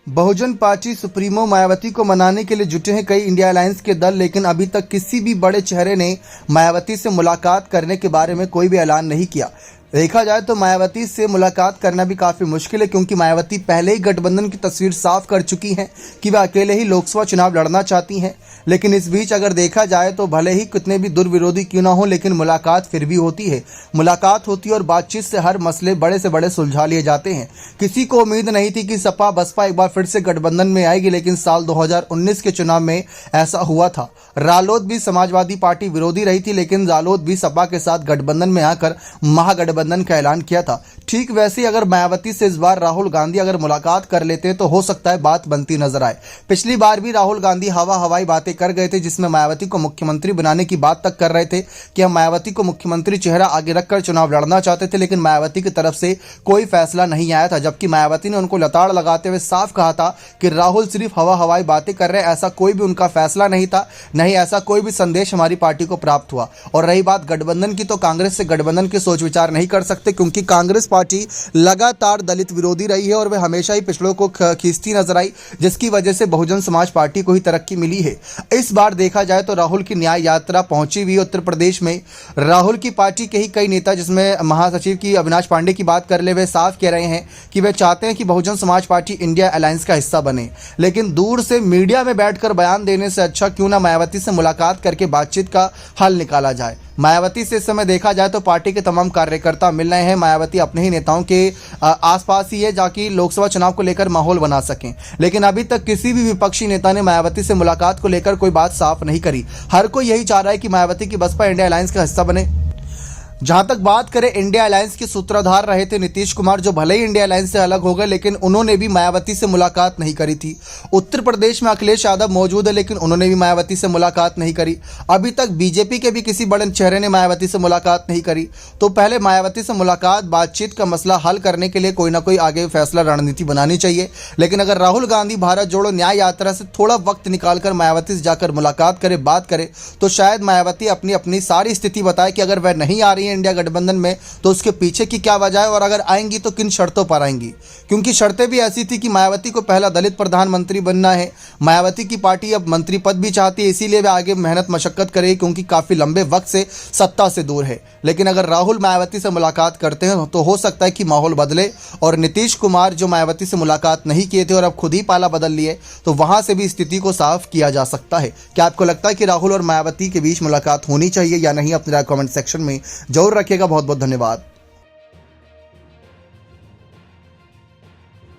बहुजन party supremo Mayawati को मनाने के लिए जुटे हैं कई इंडिया अलायंस के दल, लेकिन अभी तक किसी भी बड़े चेहरे ने मायावती से मुलाकात करने के बारे में कोई भी ऐलान नहीं किया। देखा जाए तो मायावती से मुलाकात करना भी काफ़ी मुश्किल है, क्योंकि मायावती पहले ही गठबंधन की तस्वीर साफ कर चुकी हैं कि वह अकेले ही लोकसभा चुनाव लड़ना चाहती हैं। लेकिन इस बीच अगर देखा जाए तो भले ही कितने भी दुर्विरोधी क्यों ना हो, लेकिन मुलाकात फिर भी होती है। मुलाकात होती है और बातचीत से हर मसले बड़े से बड़े सुलझा लिए जाते हैं। किसी को उम्मीद नहीं थी कि सपा बसपा एक बार फिर से गठबंधन में आएगी, लेकिन साल 2019 के चुनाव में ऐसा हुआ था। रालोद भी समाजवादी पार्टी विरोधी रही थी, लेकिन रालोद भी सपा के साथ गठबंधन में आकर महागठबंधन का ऐलान किया था। ठीक वैसे ही अगर मायावती से इस बार राहुल गांधी अगर मुलाकात कर लेते तो हो सकता है बात बनती नजर आए। पिछली बार भी राहुल गांधी हवाई बातें कर गए थे, जिसमें मायावती को मुख्यमंत्री बनाने की बात तक कर रहे थे कि हम मायावती को मुख्यमंत्री चेहरा आगे रखकर चुनाव लड़ना चाहते थे, लेकिन मायावती की तरफ से कोई फैसला नहीं आया था। जबकि मायावती ने उनको लताड़ लगाते हुए साफ कहा था कि राहुल सिर्फ हवाई बातें कर रहे हैं, ऐसा कोई भी उनका फैसला नहीं था, नहीं ऐसा कोई भी संदेश हमारी पार्टी को प्राप्त हुआ। और रही बात गठबंधन की, तो कांग्रेस से गठबंधन की सोच विचार नहीं कर सकते, क्योंकि कांग्रेस पार्टी लगातार दलित विरोधी रही है और वह हमेशा ही पिछड़ों को खींचती नजर आई, जिसकी वजह से बहुजन समाज पार्टी को ही तरक्की मिली है। इस बार देखा जाए तो राहुल की न्याय यात्रा पहुंची हुई उत्तर प्रदेश में। राहुल की पार्टी के ही कई नेता, जिसमें महासचिव की अविनाश पांडे की बात कर ले, वे साफ कह रहे हैं कि वे चाहते हैं कि Bahujan Samaj party India alliance का हिस्सा बने। लेकिन दूर से मीडिया में बैठकर बयान देने से अच्छा क्यों ना मायावती से मुलाकात करके बातचीत का हल निकाला जाए। मायावती से इस समय देखा जाए तो पार्टी के तमाम कार्यकर्ता मिल रहे हैं। मायावती अपने ही नेताओं के आसपास ही है, जाकि लोकसभा चुनाव को लेकर माहौल बना सकें। लेकिन अभी तक किसी भी विपक्षी नेता ने मायावती से मुलाकात को लेकर कोई बात साफ नहीं करी। हर कोई यही चाह रहा है कि मायावती की बसपा इंडिया अलायंस का हिस्सा बने। जहां तक बात करें, इंडिया अलायंस के सूत्रधार रहे थे नीतीश कुमार, जो भले ही इंडिया अलायंस से अलग हो गए, लेकिन उन्होंने भी मायावती से मुलाकात नहीं करी थी। उत्तर प्रदेश में अखिलेश यादव मौजूद है, लेकिन उन्होंने भी मायावती से मुलाकात नहीं करी। अभी तक बीजेपी के भी किसी बड़े चेहरे ने मायावती से मुलाकात नहीं करी। तो पहले मायावती से मुलाकात, बातचीत का मसला हल करने के लिए कोई ना कोई आगे फैसला, रणनीति बनानी चाहिए। लेकिन अगर राहुल गांधी भारत जोड़ो न्याय यात्रा से थोड़ा वक्त निकालकर मायावती से जाकर मुलाकात करे, बात करे, तो शायद मायावती अपनी सारी स्थिति बताए कि अगर वह नहीं आ रही है इंडिया गठबंधन में तो उसके पीछे की क्या वजह है, और अगर आएंगी तो किन शर्तों पर आएंगी। क्योंकि शर्तें भी ऐसी थी कि मायावती को पहला दलित प्रधानमंत्री बनना है। मायावती की पार्टी अब मंत्री पद भी चाहती है, इसीलिए वे आगे मेहनत मशक्कत करेगी, क्योंकि काफी लंबे वक्त से सत्ता से दूर है। लेकिन अगर राहुल मायावती से मुलाकात करते हैं तो हो सकता है कि माहौल बदले, और नीतीश कुमार जो मायावती से मुलाकात नहीं किए थे और अब खुद ही पाला बदल लिए, तो वहां से भी स्थिति को साफ किया जा सकता है। क्या आपको लगता है कि राहुल और मायावती के बीच मुलाकात होनी चाहिए या नहीं? अपने कमेंट सेक्शन में जरूर रखिएगा। बहुत बहुत धन्यवाद।